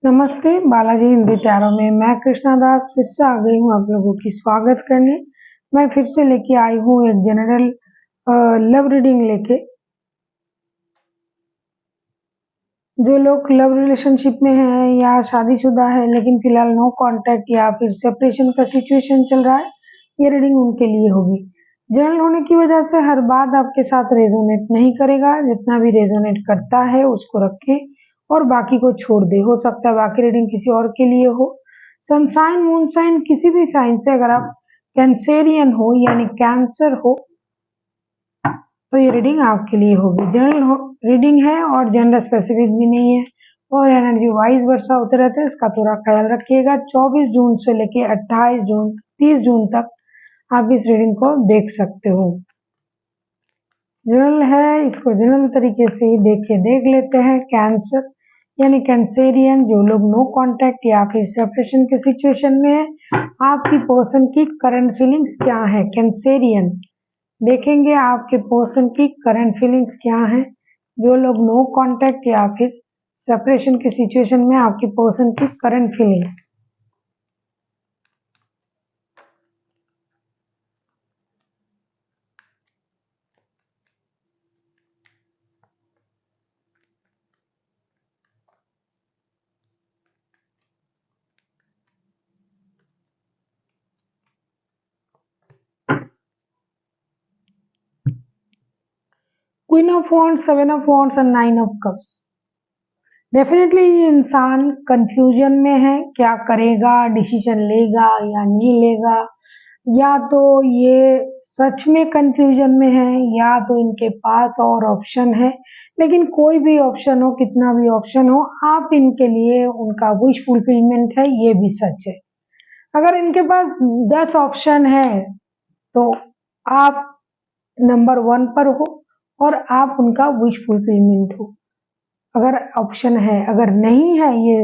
नमस्ते, बालाजी हिंदी टैरो में मैं कृष्णा दास फिर से आ गई हूँ आप लोगों की स्वागत करने। मैं फिर से लेके आई हूँ एक जनरल लव रीडिंग लेके। जो लोग लव रिलेशनशिप में हैं या शादीशुदा है लेकिन फिलहाल नो कांटेक्ट या फिर सेपरेशन का सिचुएशन चल रहा है, ये रीडिंग उनके लिए होगी। जनरल होने की वजह से हर बात आपके साथ रेजोनेट नहीं करेगा, जितना भी रेजोनेट करता है उसको रखें और बाकी को छोड़ दे। हो सकता है बाकी रीडिंग किसी और के लिए हो। सनसाइन मून साइन किसी भी साइन से अगर आप कैंसेरियन हो यानी कैंसर हो तो ये रीडिंग आपके लिए होगी। जनरल रीडिंग है और जेंडर स्पेसिफिक भी नहीं है और एनर्जी वाइज वर्षा होते रहते हैं, इसका थोड़ा ख्याल रखिएगा। 24 जून से लेके 28 जून 30 जून तक आप इस रीडिंग को देख सकते हो। जनरल है, इसको जनरल तरीके से ही देख लेते हैं। कैंसर यानी कैंसेरियन, जो लोग नो कांटेक्ट या फिर सेपरेशन के सिचुएशन में है, आपकी पर्सन की करंट फीलिंग्स क्या है। कैंसेरियन देखेंगे आपके पर्सन की करंट फीलिंग्स क्या है। जो लोग नो कांटेक्ट या फिर सेपरेशन के सिचुएशन में, आपकी पर्सन की current feelings. Queen of wands, 7 of wands और 9 ऑफ कप्स। डेफिनेटली ये इंसान कंफ्यूजन में है, क्या करेगा, डिसीजन लेगा या नहीं लेगा, या तो ये सच में कंफ्यूजन में है या तो इनके पास और ऑप्शन है। लेकिन कोई भी ऑप्शन हो, कितना भी ऑप्शन हो, आप इनके लिए उनका विश फुलफिलमेंट है, ये भी सच है। अगर इनके पास 10 ऑप्शन है तो आप नंबर 1 पर हो और आप उनका विश फुलफिलमेंट हो। अगर ऑप्शन है, अगर नहीं है, ये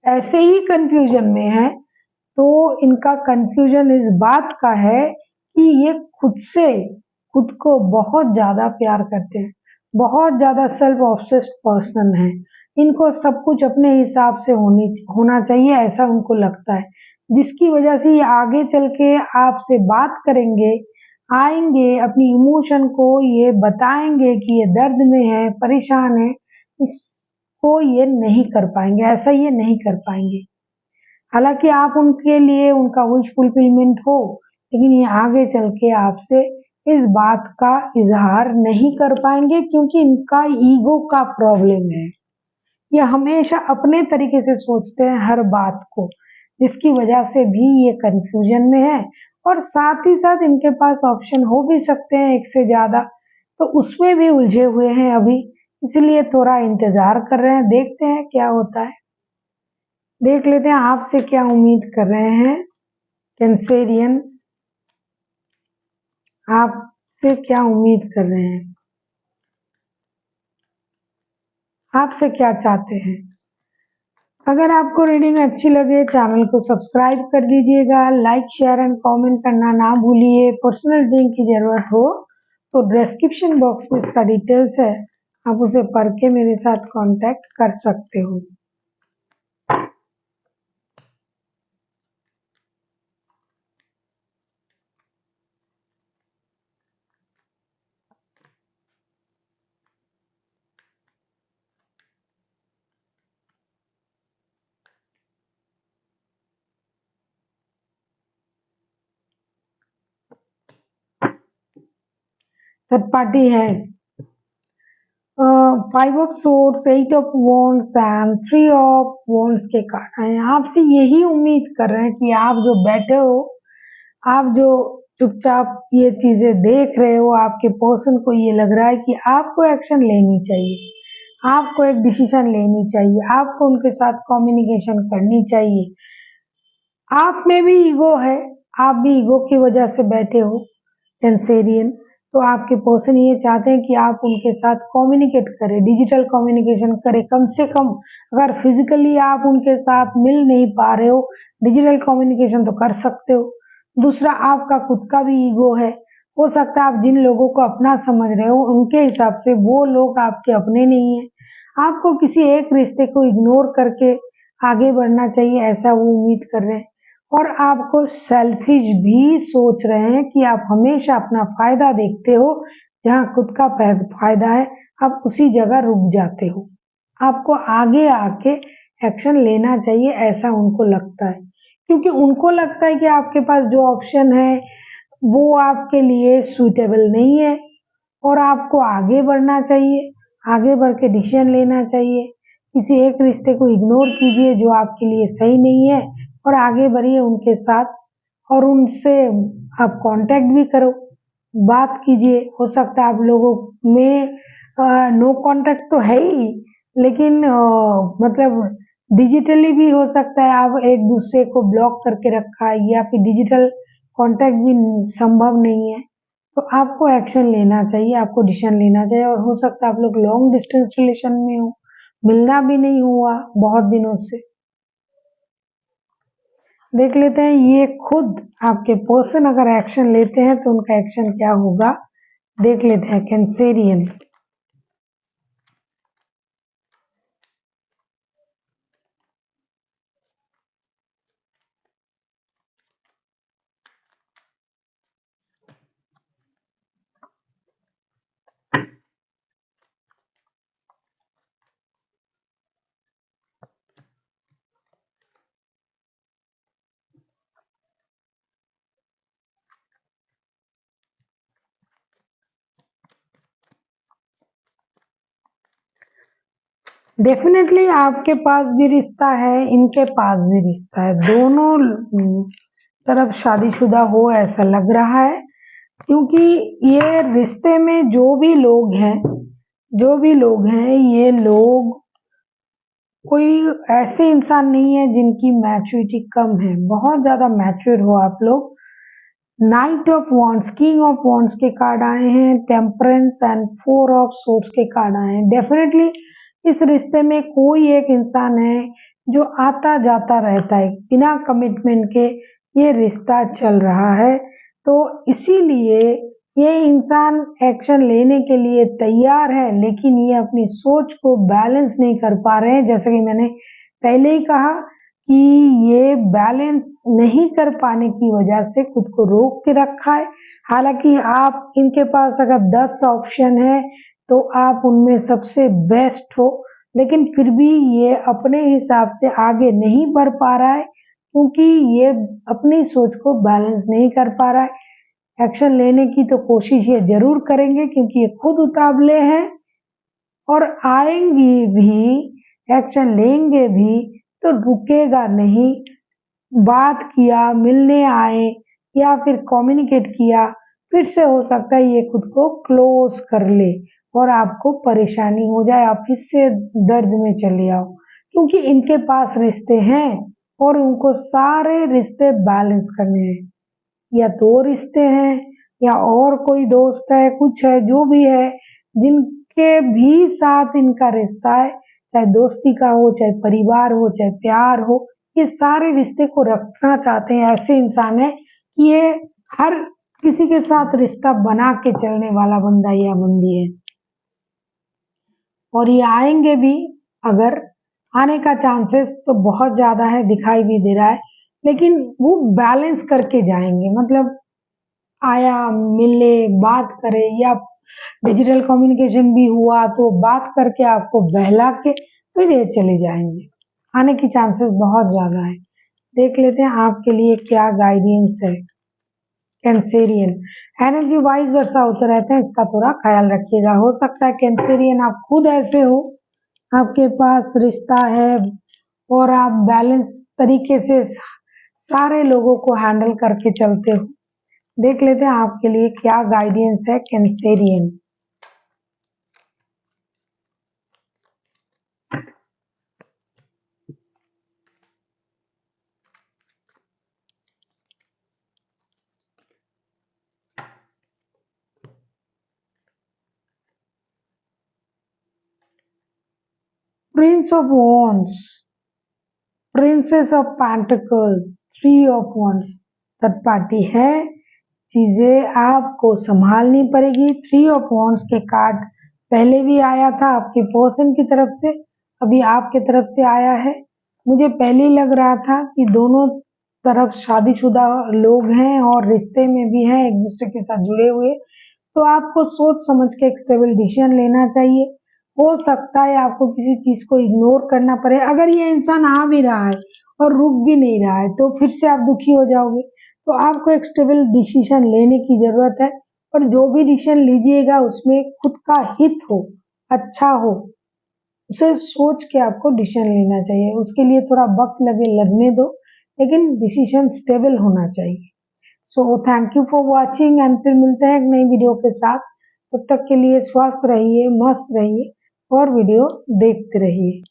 ऐसे ही कंफ्यूजन में है, तो इनका कंफ्यूजन इस बात का है कि ये खुद को बहुत ज्यादा प्यार करते हैं, बहुत ज्यादा सेल्फ ऑब्सेस्ड पर्सन है। इनको सब कुछ अपने हिसाब से होना चाहिए, ऐसा उनको लगता है, जिसकी वजह से ये आगे चल के आपसे बात करेंगे, आएंगे, अपनी इमोशन को ये बताएंगे कि ये दर्द में है, परेशान है, इसको ये नहीं कर पाएंगे, ऐसा ये नहीं कर पाएंगे। हालांकि आप उनके लिए उनका विश फुलफिलमेंट हो, लेकिन ये आगे चल के आपसे इस बात का इजहार नहीं कर पाएंगे क्योंकि इनका ईगो का प्रॉब्लम है। ये हमेशा अपने तरीके से सोचते हैं हर बात को, जिसकी वजह से भी ये कंफ्यूजन में है। और साथ ही साथ इनके पास ऑप्शन हो भी सकते हैं एक से ज्यादा, तो उसमें भी उलझे हुए हैं अभी, इसलिए थोड़ा इंतजार कर रहे हैं। देखते हैं क्या होता है, देख लेते हैं आपसे क्या उम्मीद कर रहे हैं कैंसेरियन, आपसे क्या उम्मीद कर रहे हैं, आपसे क्या चाहते हैं। अगर आपको रीडिंग अच्छी लगे चैनल को सब्सक्राइब कर दीजिएगा, लाइक शेयर एंड कमेंट करना ना भूलिए। पर्सनल रीडिंग की जरूरत हो तो डिस्क्रिप्शन बॉक्स में इसका डिटेल्स है, आप उसे पढ़ के मेरे साथ कांटेक्ट कर सकते हो। थर्ड पार्टी है, 5 of swords, 8 of wands and 3 of wands के कार्ड हैं। आपसे यही उम्मीद कर रहे हैं कि आप जो बैठे हो, आप जो चुपचाप ये चीजें देख रहे हो, आपके पर्सन को ये लग रहा है कि आपको एक्शन लेनी चाहिए, आपको एक डिसीजन लेनी चाहिए, आपको उनके साथ कम्युनिकेशन करनी चाहिए। आप में भी ईगो है, आप भी ईगो की वजह से बैठे हो कैंसेरियन, तो आपके पर्सन ये चाहते हैं कि आप उनके साथ कम्युनिकेट करें, डिजिटल कम्युनिकेशन करें, कम से कम अगर फिजिकली आप उनके साथ मिल नहीं पा रहे हो, डिजिटल कम्युनिकेशन तो कर सकते हो। दूसरा, आपका खुद का भी ईगो है, हो सकता है आप जिन लोगों को अपना समझ रहे हो उनके हिसाब से वो लोग आपके अपने नहीं है, आपको किसी एक रिश्ते को इग्नोर करके आगे बढ़ना चाहिए, ऐसा वो उम्मीद कर रहे हैं। और आपको सेल्फिश भी सोच रहे हैं कि आप हमेशा अपना फायदा देखते हो, जहाँ खुद का फायदा है आप उसी जगह रुक जाते हो। आपको आगे आके एक्शन लेना चाहिए, ऐसा उनको लगता है, क्योंकि उनको लगता है कि आपके पास जो ऑप्शन है वो आपके लिए सूटेबल नहीं है और आपको आगे बढ़ना चाहिए, आगे बढ़ के डिसीजन लेना चाहिए। किसी एक रिश्ते को इग्नोर कीजिए जो आपके लिए सही नहीं है और आगे बढ़िए उनके साथ और उनसे आप कांटेक्ट भी करो, बात कीजिए। हो सकता है आप लोगों में नो कांटेक्ट तो है ही, लेकिन मतलब डिजिटली भी हो सकता है आप एक दूसरे को ब्लॉक करके रखा है या फिर डिजिटल कांटेक्ट भी संभव नहीं है। तो आपको एक्शन लेना चाहिए, आपको डिसीजन लेना चाहिए और हो सकता है आप लोग लॉन्ग डिस्टेंस रिलेशन में हो, मिलना भी नहीं हुआ बहुत दिनों से। देख लेते हैं ये खुद आपके पर्सन अगर एक्शन लेते हैं तो उनका एक्शन क्या होगा, देख लेते हैं। कैंसेरियन, डेफिनेटली आपके पास भी रिश्ता है, इनके पास भी रिश्ता है, दोनों तरफ शादीशुदा हो ऐसा लग रहा है। क्योंकि ये रिश्ते में जो भी लोग हैं ये लोग कोई ऐसे इंसान नहीं है जिनकी मैच्योरिटी कम है, बहुत ज्यादा मैच्योर हो आप लोग। Night of wands, king of wands के कार्ड आए हैं, temperance and four of swords के कार्ड आए हैं। डेफिनेटली इस रिश्ते में कोई एक इंसान है जो आता जाता रहता है, बिना कमिटमेंट के ये रिश्ता चल रहा है। तो इसीलिए ये इंसान एक्शन लेने के लिए तैयार है, लेकिन ये अपनी सोच को बैलेंस नहीं कर पा रहे हैं। जैसे कि मैंने पहले ही कहा कि ये बैलेंस नहीं कर पाने की वजह से खुद को रोक के रखा है। हालांकि आप इनके पास अगर 10 ऑप्शन है तो आप उनमें सबसे बेस्ट हो, लेकिन फिर भी ये अपने हिसाब से आगे नहीं बढ़ पा रहा है क्योंकि ये अपनी सोच को बैलेंस नहीं कर पा रहा है। एक्शन लेने की तो कोशिश ये जरूर करेंगे क्योंकि ये खुद उतावले हैं और आएंगे भी, एक्शन लेंगे भी तो रुकेगा नहीं। बात किया, मिलने आए या फिर कम्युनिकेट किया, फिर से हो सकता है ये खुद को क्लोज कर ले और आपको परेशानी हो जाए, आप फिर से दर्द में चले आओ। क्योंकि इनके पास रिश्ते हैं और उनको सारे रिश्ते बैलेंस करने हैं, या 2 रिश्ते हैं या और कोई दोस्त है, कुछ है, जो भी है, जिनके भी साथ इनका रिश्ता है, चाहे दोस्ती का हो, चाहे परिवार हो, चाहे प्यार हो, ये सारे रिश्ते को रखना चाहते हैं। ऐसे इंसान है कि ये हर किसी के साथ रिश्ता बना के चलने वाला बंदा या बंदी है और ये आएंगे भी। अगर आने का चांसेस तो बहुत ज्यादा है, दिखाई भी दे रहा है, लेकिन वो बैलेंस करके जाएंगे। मतलब आया, मिले, बात करे या डिजिटल कम्युनिकेशन भी हुआ तो बात करके आपको बहला के फिर ये चले जाएंगे। आने की चांसेस बहुत ज्यादा है। देख लेते हैं आपके लिए क्या गाइडेंस है। कैंसेरियन, एनर्जी वाइज वर्षा होते रहते हैं, इसका थोड़ा ख्याल रखिएगा। हो सकता है कैंसेरियन आप खुद ऐसे हो, आपके पास रिश्ता है और आप बैलेंस तरीके से सारे लोगों को हैंडल करके चलते हो। देख लेते हैं आपके लिए क्या गाइडेंस है Cancerian. Prince of wands, princess of pentacles, 3 of wands, third party है, चीजें आपको संभालनी पड़ेगी। 3 ऑफ वॉन्ड्स के कार्ड पहले भी आया था आपके पर्सन की तरफ से, अभी आपके तरफ से आया है। मुझे पहले ही लग रहा था कि दोनों तरफ शादीशुदा लोग हैं और रिश्ते में भी हैं, एक दूसरे के साथ जुड़े हुए। तो आपको सोच समझ के एक स्टेबल डिसीजन लेना चाहिए। हो सकता है आपको किसी चीज को इग्नोर करना पड़े। अगर ये इंसान आ भी रहा है और रुक भी नहीं रहा है तो फिर से आप दुखी हो जाओगे। तो आपको एक स्टेबल डिसीजन लेने की जरूरत है, और जो भी डिसीजन लीजिएगा उसमें खुद का हित हो, अच्छा हो, उसे सोच के आपको डिसीजन लेना चाहिए। उसके लिए थोड़ा वक्त लगने दो, लेकिन डिसीजन स्टेबल होना चाहिए। So thank you for watching, and फिर मिलते हैं एक नई वीडियो के साथ। तब तक के लिए स्वस्थ रहिए, मस्त रहिए और वीडियो देखते रहिए।